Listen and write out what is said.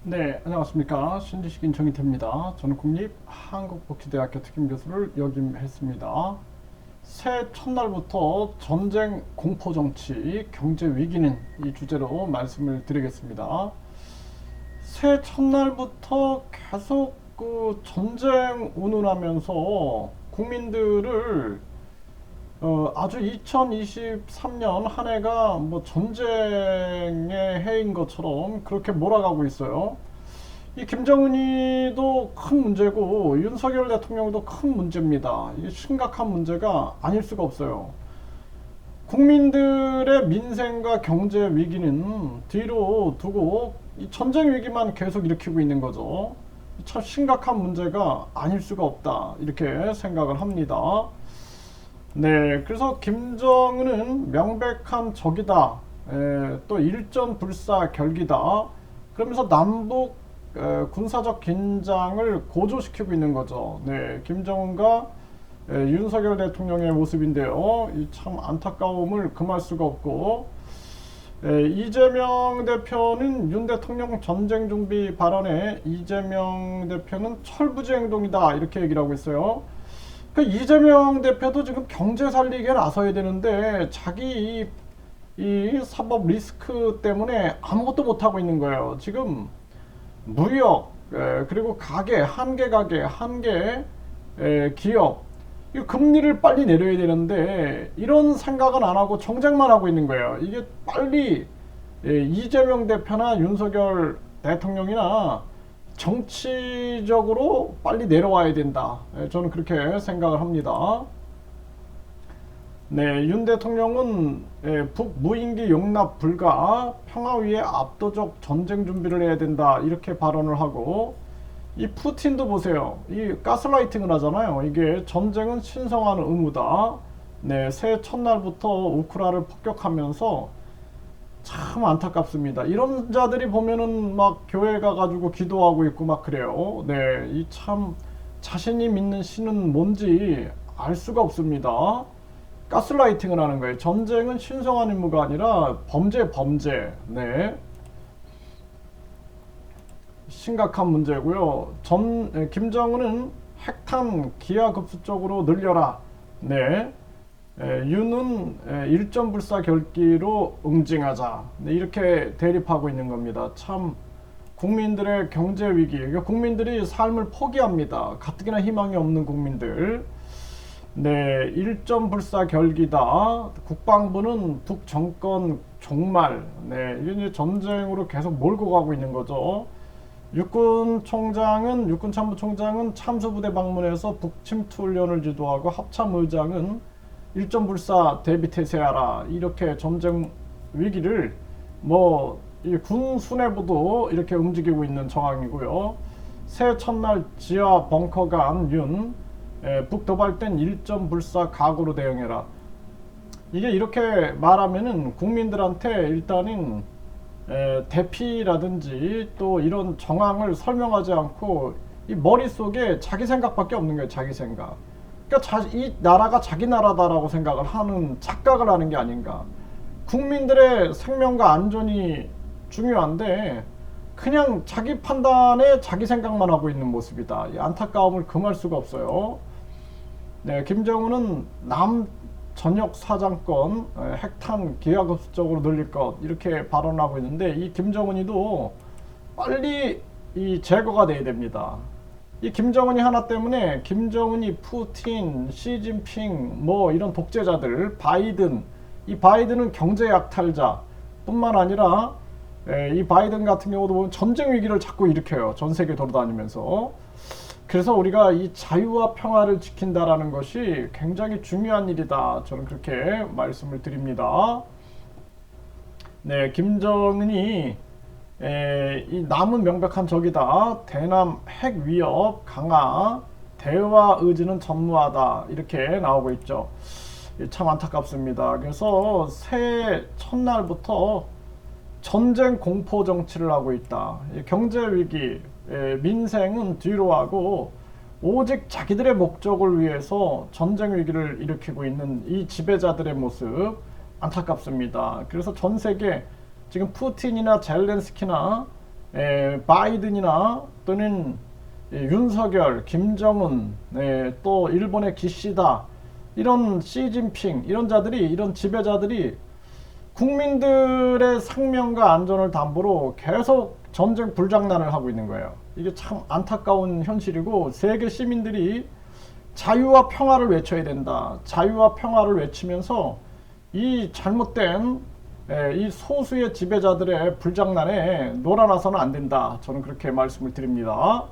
네, 안녕하십니까. 신지식인 정희태입니다. 저는 국립한국복지대학교 특임교수를 역임했습니다. 새해 첫날부터 전쟁, 공포정치, 경제 위기는 이 주제로 말씀을 드리겠습니다. 새해 첫날부터 계속 전쟁 운운하면서 국민들을 아주 2023년 한 해가 뭐 전쟁의 해인 것처럼 그렇게 몰아가고 있어요. 이 김정은이도 큰 문제고 윤석열 대통령도 큰 문제입니다. 이 심각한 문제가 아닐 수가 없어요. 국민들의 민생과 경제 위기는 뒤로 두고 이 전쟁 위기만 계속 일으키고 있는 거죠. 참 심각한 문제가 아닐 수가 없다. 이렇게 생각을 합니다. 네, 그래서 김정은은 명백한 적이다. 또 일전불사결기다. 그러면서 남북 군사적 긴장을 고조시키고 있는 거죠. 네, 김정은과 윤석열 대통령의 모습인데요. 이 참 안타까움을 금할 수가 없고, 이재명 대표는 윤 대통령 전쟁 준비 발언에 이재명 대표는 철부지 행동이다 이렇게 얘기를 하고 있어요. 그 이재명 대표도 지금 경제 살리기에 나서야 되는데 자기 이 사법 리스크 때문에 아무것도 못 하고 있는 거예요. 지금 무역 그리고 가계 한계 가게 한계 기업 이 금리를 빨리 내려야 되는데 이런 생각은 안 하고 정쟁만 하고 있는 거예요. 이게 빨리 이재명 대표나 윤석열 대통령이나 정치적으로 빨리 내려와야 된다. 저는 그렇게 생각을 합니다. 네, 윤 대통령은 북무인기 용납 불가, 평화 위에 압도적 전쟁 준비를 해야 된다. 이렇게 발언을 하고, 이 푸틴도 보세요. 이 가스라이팅을 하잖아요. 이게 전쟁은 신성한 의무다. 네, 새해 첫날부터 우크라를 폭격하면서 참 안타깝습니다. 이런 자들이 보면은 막 교회 가가지고 기도하고 있고 막 그래요. 네, 이 참 자신이 믿는 신은 뭔지 알 수가 없습니다. 가스라이팅을 하는 거예요. 전쟁은 신성한 임무가 아니라 범죄. 네, 심각한 문제고요. 김정은은 핵탄 기하급수적으로 늘려라. 네, 윤은 일전불사 결기로 응징하자. 네, 이렇게 대립하고 있는 겁니다. 참 국민들의 경제 위기, 그러니까 국민들이 삶을 포기합니다. 가뜩이나 희망이 없는 국민들. 네, 일전불사 결기다. 국방부는 북정권 종말. 네, 이게 이제 전쟁으로 계속 몰고 가고 있는 거죠. 육군참모총장은 참수부대 방문해서 북침투 훈련을 지도하고 합참의장은 일전불사 대비태세하라 이렇게 전쟁 위기를 뭐 군 수뇌부도 이렇게 움직이고 있는 정황이고요. 새해 첫날 지하 벙커 간 윤, 북도발된 일전불사 각오로 대응해라. 이게 이렇게 말하면은 국민들한테 일단은 대피라든지 또 이런 정황을 설명하지 않고 이 머릿속에 자기 생각밖에 없는 거예요. 자기 생각. 그러니까 이 나라가 자기 나라다라고 생각을 하는 착각을 하는 게 아닌가. 국민들의 생명과 안전이 중요한데 그냥 자기 판단에 자기 생각만 하고 있는 모습이다. 이 안타까움을 금할 수가 없어요. 네, 김정은은 남 전역 사장권 핵탄 기하급수적으로 늘릴 것 이렇게 발언하고 있는데 이 김정은이도 빨리 이 제거가 돼야 됩니다. 이 김정은이 하나 때문에 김정은이 푸틴, 시진핑 뭐 이런 독재자들 바이든 이 바이든은 경제 약탈자 뿐만 아니라 이 바이든 같은 경우도 보면 전쟁 위기를 자꾸 일으켜요. 전 세계 돌아다니면서. 그래서 우리가 이 자유와 평화를 지킨다라는 것이 굉장히 중요한 일이다. 저는 그렇게 말씀을 드립니다. 네, 김정은이 이 남은 명백한 적이다. 대남 핵 위협 강화, 대화 의지는 전무하다. 이렇게 나오고 있죠. 참 안타깝습니다. 그래서 새해 첫날부터 전쟁 공포 정치를 하고 있다. 경제 위기, 민생은 뒤로 하고 오직 자기들의 목적을 위해서 전쟁 위기를 일으키고 있는 이 지배자들의 모습 안타깝습니다. 그래서 전 세계 지금 푸틴이나 젤렌스키나 바이든이나 또는 윤석열, 김정은, 또 일본의 기시다, 이런 시진핑, 이런 자들이, 이런 지배자들이 국민들의 생명과 안전을 담보로 계속 전쟁 불장난을 하고 있는 거예요. 이게 참 안타까운 현실이고, 세계 시민들이 자유와 평화를 외쳐야 된다. 자유와 평화를 외치면서 이 잘못된 이 소수의 지배자들의 불장난에 놀아나서는 안 된다. 저는 그렇게 말씀을 드립니다.